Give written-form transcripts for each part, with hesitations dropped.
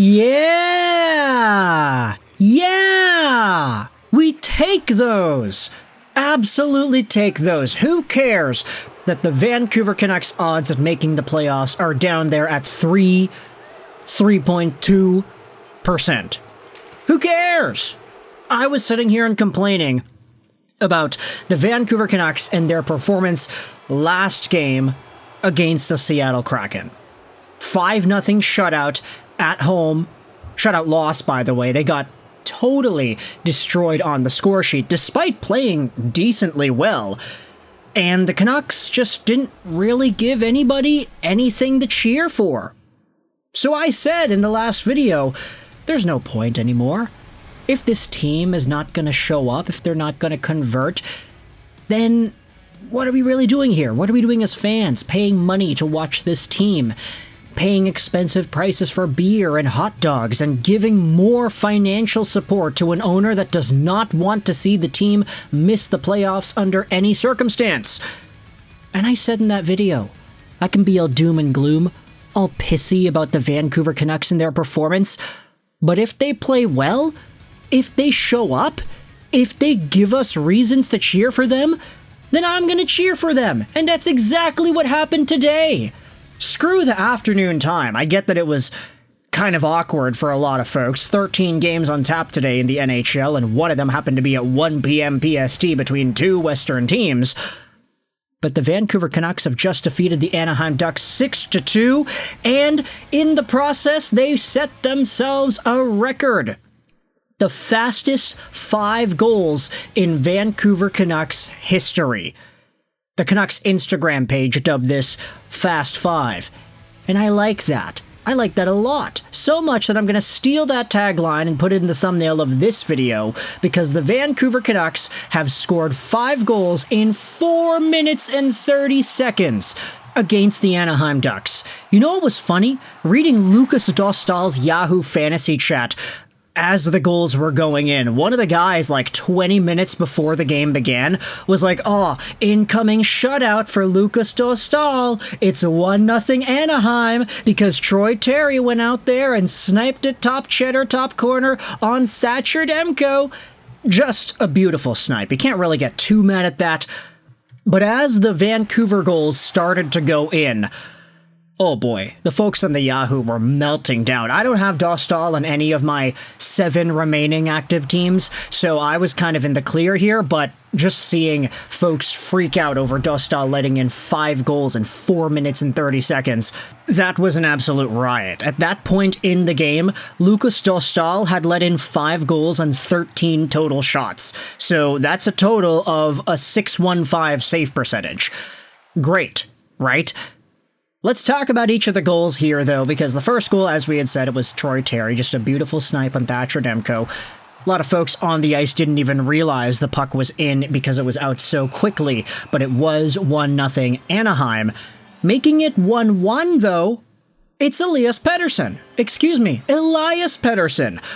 Yeah! Yeah! We take those! Absolutely take those. Who cares that the Vancouver Canucks odds of making the playoffs are down there at 3.2%? Who cares? I was sitting here and complaining about the Vancouver Canucks and their performance last game against the Seattle Kraken. 5-0 shutout at home. Shutout loss, by the way. They got totally destroyed on the score sheet, despite playing decently well. And the Canucks just didn't really give anybody anything to cheer for. So I said in the last video, there's no point anymore. If this team is not going to show up, if they're not going to convert, then what are we really doing here? What are we doing as fans? Paying money to watch this team, paying expensive prices for beer and hot dogs, and giving more financial support to an owner that does not want to see the team miss the playoffs under any circumstance. And I said in that video, I can be all doom and gloom, all pissy about the Vancouver Canucks and their performance, but if they play well, if they show up, if they give us reasons to cheer for them, then I'm gonna cheer for them. And that's exactly what happened today. Screw the afternoon time. I get that it was kind of awkward for a lot of folks. 13 games on tap today in the NHL, and one of them happened to be at 1 p.m. PST between two Western teams. But the Vancouver Canucks have just defeated the Anaheim Ducks 6-2, and in the process, they set themselves a record. The fastest 5 goals in Vancouver Canucks history. The Canucks Instagram page dubbed this Fast 5, and I like that. I like that a lot. So much that I'm going to steal that tagline and put it in the thumbnail of this video, because the Vancouver Canucks have scored 5 goals in 4 minutes and 30 seconds against the Anaheim Ducks. You know what was funny? Reading Lukas Dostal's Yahoo Fantasy chat as the goals were going in, one of the guys, like 20 minutes before the game began, was like, "Oh, incoming shutout for Lukas Dostal. It's 1-0 Anaheim because Troy Terry went out there and sniped it top cheddar, top corner on Thatcher Demko." Just a beautiful snipe. You can't really get too mad at that. But as the Vancouver goals started to go in, oh boy, the folks on the Yahoo were melting down. I don't have Dostal on any of my 7 remaining active teams, so I was kind of in the clear here, but just seeing folks freak out over Dostal letting in 5 goals in 4 minutes and 30 seconds, that was an absolute riot. At that point in the game, Lukas Dostal had let in 5 goals on 13 total shots, so that's a total of a .615 save percentage. Great, right? Let's talk about each of the goals here, though, because the first goal, as we had said, it was Troy Terry, just a beautiful snipe on Thatcher Demko. A lot of folks on the ice didn't even realize the puck was in because it was out so quickly, but it was 1-0 Anaheim. Making it 1-1, though, it's Elias Pettersson,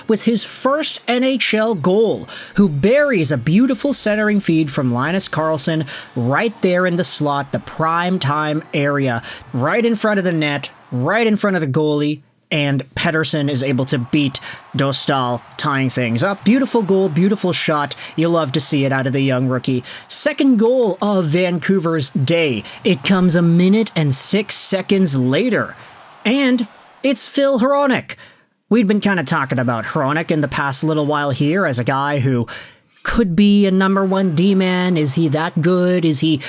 with his first NHL goal, who buries a beautiful centering feed from Linus Karlsson right there in the slot, the prime time area, right in front of the net, right in front of the goalie, and Pettersson is able to beat Dostal, tying things up. Beautiful goal, beautiful shot. You love to see it out of the young rookie. Second goal of Vancouver's day. It comes 1 minute and 6 seconds later. And it's Phil Hronek. We'd been kind of talking about Hronek in the past little while here as a guy who could be a number 1 D-man. Is he that good? Is he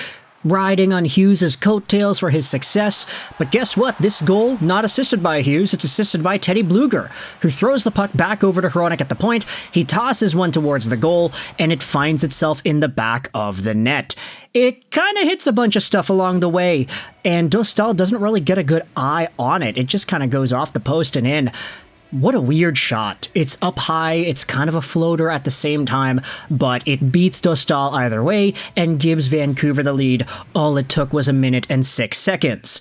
riding on Hughes' coattails for his success? But guess what? This goal, not assisted by Hughes, it's assisted by Teddy Bluger, who throws the puck back over to Hronek at the point. He tosses one towards the goal, and it finds itself in the back of the net. It kind of hits a bunch of stuff along the way, and Dostal doesn't really get a good eye on it. It just kind of goes off the post and in. What a weird shot. It's up high, it's kind of a floater at the same time, but it beats Dostal either way and gives Vancouver the lead. All it took was 1 minute and 6 seconds.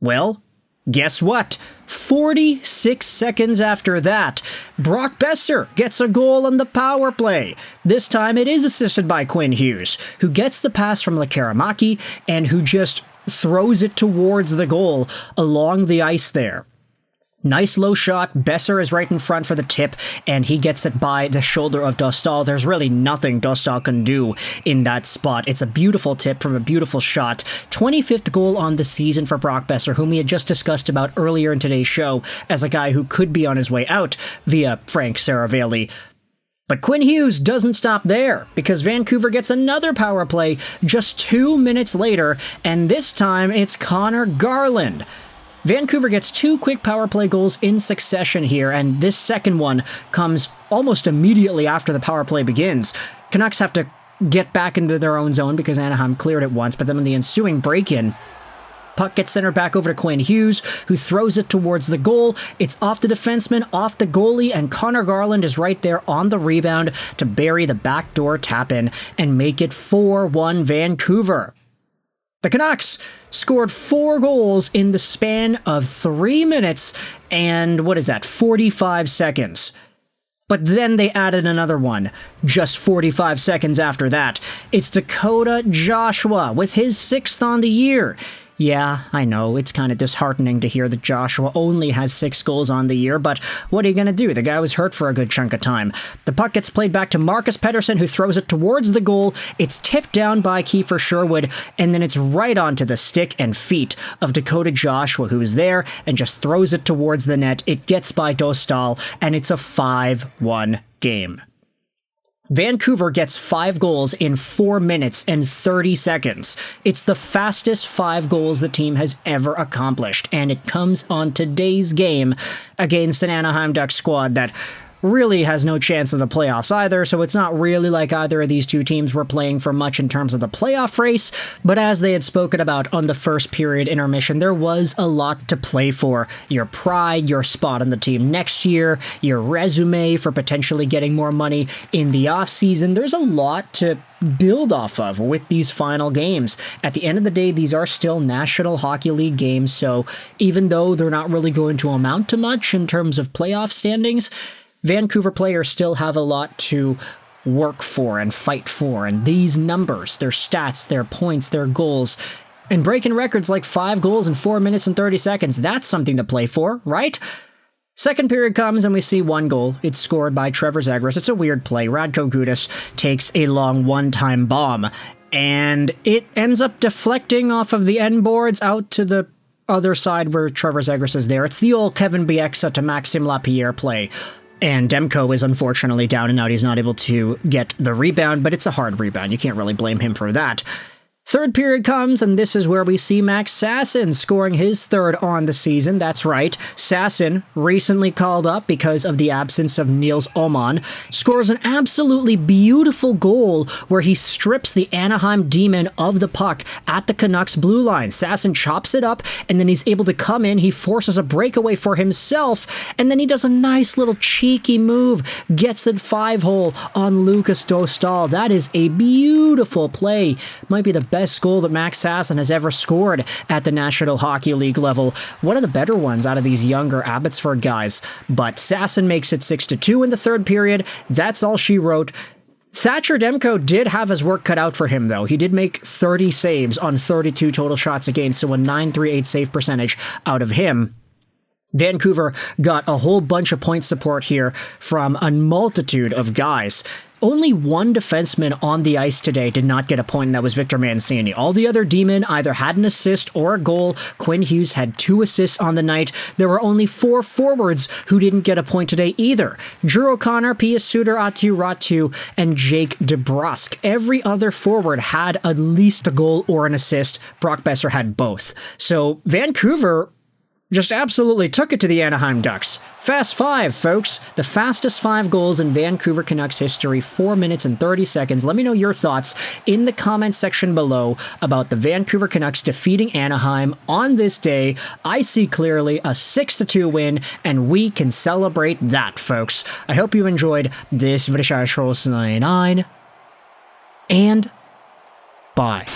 Well, guess what? 46 seconds after that, Brock Boeser gets a goal on the power play. This time it is assisted by Quinn Hughes, who gets the pass from Lekaramaki and who just throws it towards the goal along the ice there. Nice low shot. Boeser is right in front for the tip, and he gets it by the shoulder of Dostal. There's really nothing Dostal can do in that spot. It's a beautiful tip from a beautiful shot. 25th goal on the season for Brock Boeser, whom we had just discussed about earlier in today's show as a guy who could be on his way out via Frank Saravalli. But Quinn Hughes doesn't stop there, because Vancouver gets another power play just 2 minutes later, and this time it's Conor Garland. Vancouver gets 2 quick power play goals in succession here, and this second one comes almost immediately after the power play begins. Canucks have to get back into their own zone because Anaheim cleared it once, but then in the ensuing break-in, puck gets centered back over to Quinn Hughes, who throws it towards the goal. It's off the defenseman, off the goalie, and Conor Garland is right there on the rebound to bury the backdoor tap-in and make it 4-1 Vancouver. The Canucks scored 4 goals in the span of 3 minutes and, 45 seconds. But then they added another one, just 45 seconds after that. It's Dakota Joshua with his 6th on the year. Yeah, I know, it's kind of disheartening to hear that Joshua only has 6 goals on the year, but what are you going to do? The guy was hurt for a good chunk of time. The puck gets played back to Marcus Pettersson, who throws it towards the goal. It's tipped down by Kiefer Sherwood, and then it's right onto the stick and feet of Dakota Joshua, who is there and just throws it towards the net. It gets by Dostal, and it's a 5-1 game. Vancouver gets 5 goals in 4 minutes and 30 seconds. It's the fastest 5 goals the team has ever accomplished, and it comes on today's game against an Anaheim Ducks squad that really has no chance in the playoffs either, so it's not really like either of these two teams were playing for much in terms of the playoff race, but as they had spoken about on the first period intermission, there was a lot to play for. Your pride, your spot on the team next year, your resume for potentially getting more money in the offseason. There's a lot to build off of with these final games. At the end of the day, these are still National Hockey League games, so even though they're not really going to amount to much in terms of playoff standings, Vancouver players still have a lot to work for and fight for, and these numbers, their stats, their points, their goals, and breaking records like 5 goals in 4 minutes and 30 seconds, that's something to play for, right? Second period comes and we see 1 goal. It's scored by Trevor Zegras. It's a weird play. Radko Gudas takes a long one-time bomb, and it ends up deflecting off of the end boards out to the other side where Trevor Zegras is there. It's the old Kevin Bieksa to Maxime Lapierre play. And Demko is unfortunately down and out. He's not able to get the rebound, but it's a hard rebound. You can't really blame him for that. Third period comes, and this is where we see Max Sasson scoring his 3rd on the season. That's right, Sasson, recently called up because of the absence of Niels Åman, scores an absolutely beautiful goal where he strips the Anaheim Demon of the puck at the Canucks blue line. Sasson chops it up, and then he's able to come in. He forces a breakaway for himself, and then he does a nice little cheeky move, gets it 5-hole on Lukas Dostal. That is a beautiful play. Might be the best goal that Max Sasson has ever scored at the National Hockey League level. One of the better ones out of these younger Abbotsford guys. But Sasson makes it 6-2 in the 3rd period. That's all she wrote. Thatcher Demko did have his work cut out for him, though. He did make 30 saves on 32 total shots against, so a .938 save percentage out of him. Vancouver got a whole bunch of point support here from a multitude of guys. Only one defenseman on the ice today did not get a point, and that was Victor Mancini. All the other D-men either had an assist or a goal. Quinn Hughes had 2 assists on the night. There were only 4 forwards who didn't get a point today either. Drew O'Connor, Pia Suter, Atu Ratu, and Jake DeBrusk. Every other forward had at least a goal or an assist. Brock Boeser had both. So Vancouver just absolutely took it to the Anaheim Ducks. Fast 5, folks. The fastest 5 goals in Vancouver Canucks history, 4 minutes and 30 seconds. Let me know your thoughts in the comments section below about the Vancouver Canucks defeating Anaheim on this day. I see clearly a 6-2 win, and we can celebrate that, folks. I hope you enjoyed this video, and bye.